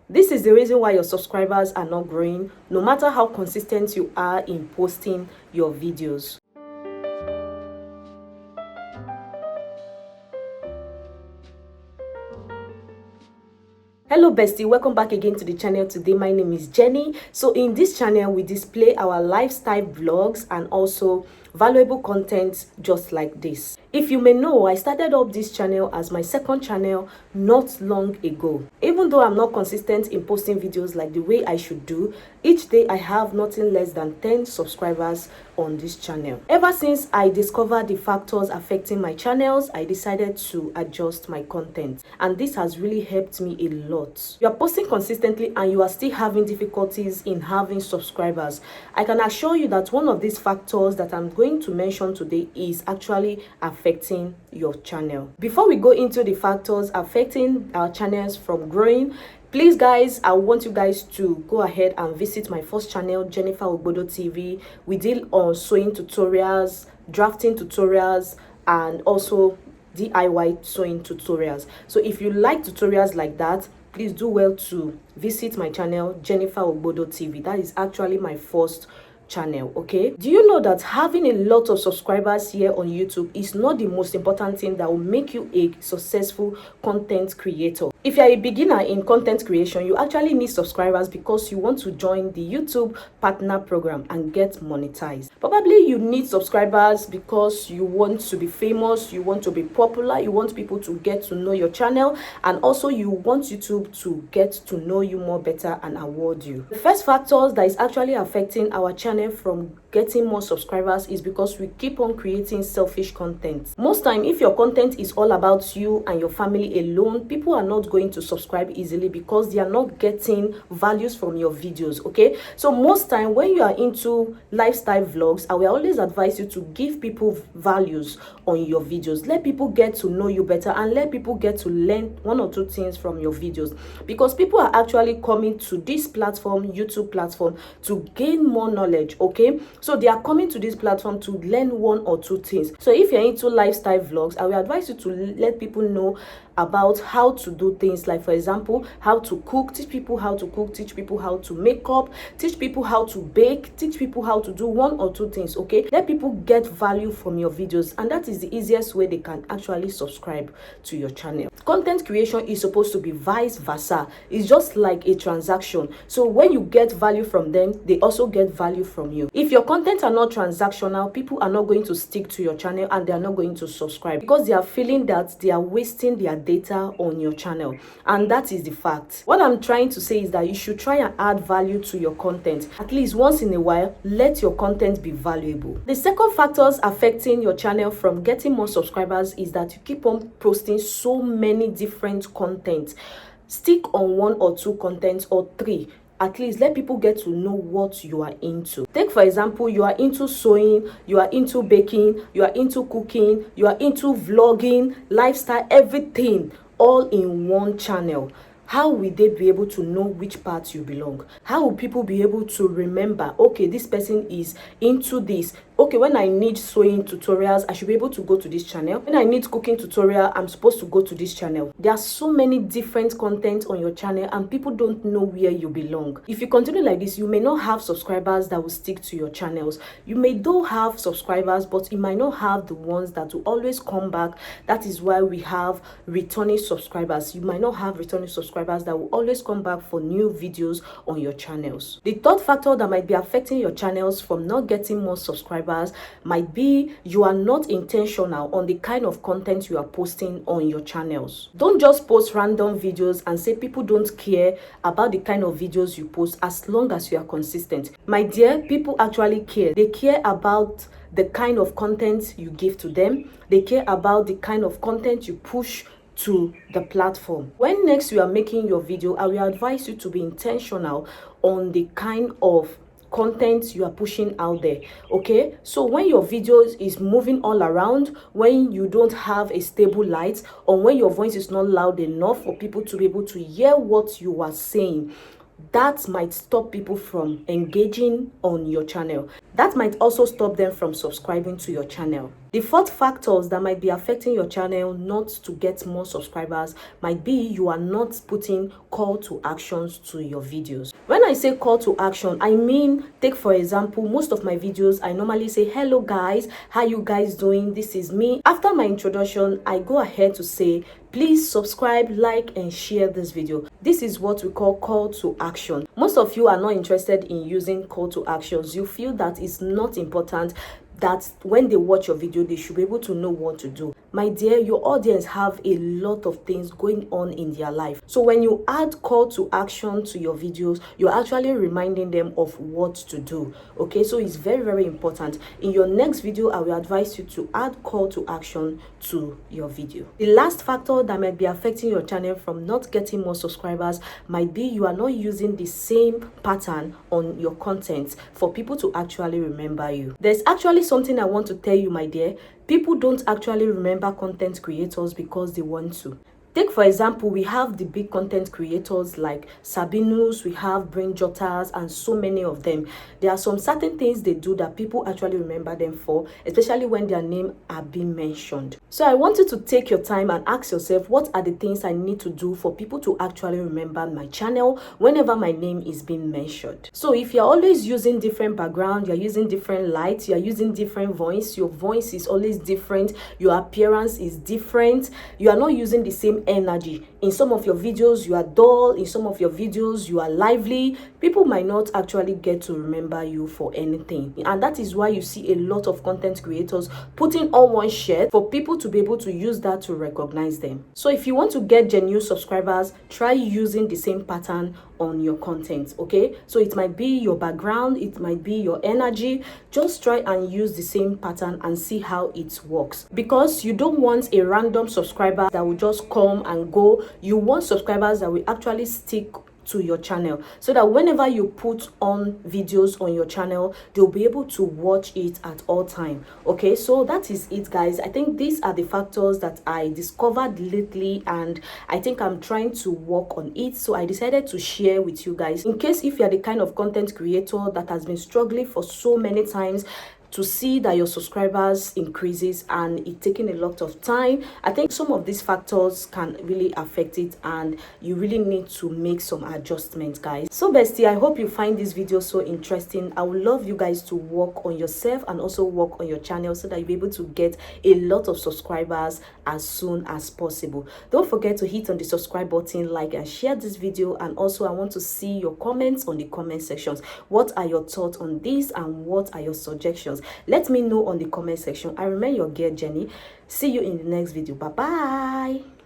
This is the reason why your subscribers are not growing, no matter how consistent you are in posting your videos. Hello bestie, welcome back again to the channel. Today my name is Jenny. So in this channel we display our lifestyle vlogs and also valuable content just like this. If you may know, I started up this channel as my second channel not long ago. Even though I'm not consistent in posting videos like the way I should do, each day I have nothing less than 10 subscribers on this channel. Ever since I discovered the factors affecting my channels, I decided to adjust my content, and this has really helped me a lot. You are posting consistently and you are still having difficulties in having subscribers. I can assure you that one of these factors that I'm going to mention today is actually affecting your channel. Before we go into the factors affecting our channels from growing, please guys, I want you guys to go ahead and visit my first channel, Jennifer Ogbodo TV. We deal on sewing tutorials, drafting tutorials, and also DIY sewing tutorials. So if you like tutorials like that, please do well to visit my channel, Jennifer Ogbodo TV. That is actually my first channel. Okay, do you know that having a lot of subscribers here on YouTube is not the most important thing that will make you a successful content creator? If you're a beginner in content creation, you actually need subscribers because you want to join the YouTube partner program and get monetized. Probably you need subscribers because you want to be famous, you want to be popular, you want people to get to know your channel, and also you want YouTube to get to know you more better and award you. The first factors that is actually affecting our channel from getting more subscribers is because we keep on creating selfish content. Most time, if your content is all about you and your family alone, people are not going to subscribe easily because they are not getting values from your videos. Okay, so most time when you are into lifestyle vlogs, I will always advise you to give people values on your videos. Let people get to know you better and let people get to learn one or two things from your videos, because people are actually coming to this platform, YouTube platform, to gain more knowledge. Okay, so they are coming to this platform to learn one or two things. So if you're into lifestyle vlogs, I will advise you to let people know about how to do things, like for example how to cook. Teach people how to cook, teach people how to make up, teach people how to bake, teach people how to do one or two things. Okay, let people get value from your videos, and that is the easiest way they can actually subscribe to your channel. Content creation is supposed to be vice versa. It's just like a transaction. So when you get value from them, they also get value from you. If your content are not transactional, people are not going to stick to your channel and they are not going to subscribe because they are feeling that they are wasting their data on your channel, and that is the fact. What I'm trying to say is that you should try and add value to your content. At least once in a while, let your content be valuable. The second factors affecting your channel from getting more subscribers is that you keep on posting so many different content. Stick on one or two contents or three. At least let people get to know what you are into. Take for example, you are into sewing, you are into baking, you are into cooking, you are into vlogging, lifestyle, everything all in one channel. How will they be able to know which part you belong? How will people be able to remember, okay, this person is into this? Okay, when I need sewing tutorials, I should be able to go to this channel. When I need cooking tutorial, I'm supposed to go to this channel. There are so many different content on your channel and people don't know where you belong. If you continue like this, you may not have subscribers that will stick to your channels. You may do have subscribers, but you might not have the ones that will always come back. That is why we have returning subscribers. You might not have returning subscribers that will always come back for new videos on your channels. The third factor that might be affecting your channels from not getting more subscribers might be you are not intentional on the kind of content you are posting on your channels. Don't just post random videos and say people don't care about the kind of videos you post as long as you are consistent. My dear, people actually care. They care about the kind of content you give to them. They care about the kind of content you push to the platform. When next you are making your video, I will advise you to be intentional on the kind of content you are pushing out there. Okay, so when your videos is moving all around, when you don't have a stable light, or when your voice is not loud enough for people to be able to hear what you are saying, that might stop people from engaging on your channel. That might also stop them from subscribing to your channel. The fourth factors that might be affecting your channel not to get more subscribers might be you are not putting call to actions to your videos. When I say call to action, I mean, take for example, most of my videos, I normally say, hello guys, how you guys doing? This is me. After my introduction, I go ahead to say, please subscribe, like, and share this video. This is what we call to action. Most of you are not interested in using call to actions. You feel that it's not important, that when they watch your video, they should be able to know what to do. My dear, your audience have a lot of things going on in their life. So when you add call to action to your videos, you're actually reminding them of what to do. Okay, so it's very, very important. In your next video, I will advise you to add call to action to your video. The last factor that might be affecting your channel from not getting more subscribers might be you are not using the same pattern on your content for people to actually remember you. There's actually something I want to tell you, my dear. People don't actually remember content creators because they want to. Take for example, we have the big content creators like Sabinus, we have Brain Jotters, and so many of them. There are some certain things they do that people actually remember them for, especially when their name are being mentioned. So I want you to take your time and ask yourself, what are the things I need to do for people to actually remember my channel whenever my name is being mentioned? So if you're always using different background, you're using different lights, you're using different voice, your voice is always different, your appearance is different, you are not using the same energy. In some of your videos you are dull, in some of your videos you are lively, people might not actually get to remember you for anything. And that is why you see a lot of content creators putting on one shirt for people to be able to use that to recognize them. So if you want to get genuine subscribers, try using the same pattern on your content. Okay, so it might be your background, it might be your energy. Just try and use the same pattern and see how it works, because you don't want a random subscriber that will just come and go. You want subscribers that will actually stick to your channel, so that whenever you put on videos on your channel, they'll be able to watch it at all time. Okay, so that is it, guys. I think these are the factors that I discovered lately, and I think I'm trying to work on it, so I decided to share with you guys, in case if you're the kind of content creator that has been struggling for so many times to see that your subscribers increases and it's taking a lot of time. I think some of these factors can really affect it, and you really need to make some adjustments, guys. So bestie, I hope you find this video so interesting. I would love you guys to work on yourself and also work on your channel so that you'll be able to get a lot of subscribers as soon as possible. Don't forget to hit on the subscribe button, like and share this video, and also I want to see your comments on the comment sections. What are your thoughts on this, and what are your suggestions? Let me know on the comment section. I remain your girl Jenny. See you in the next video. Bye bye.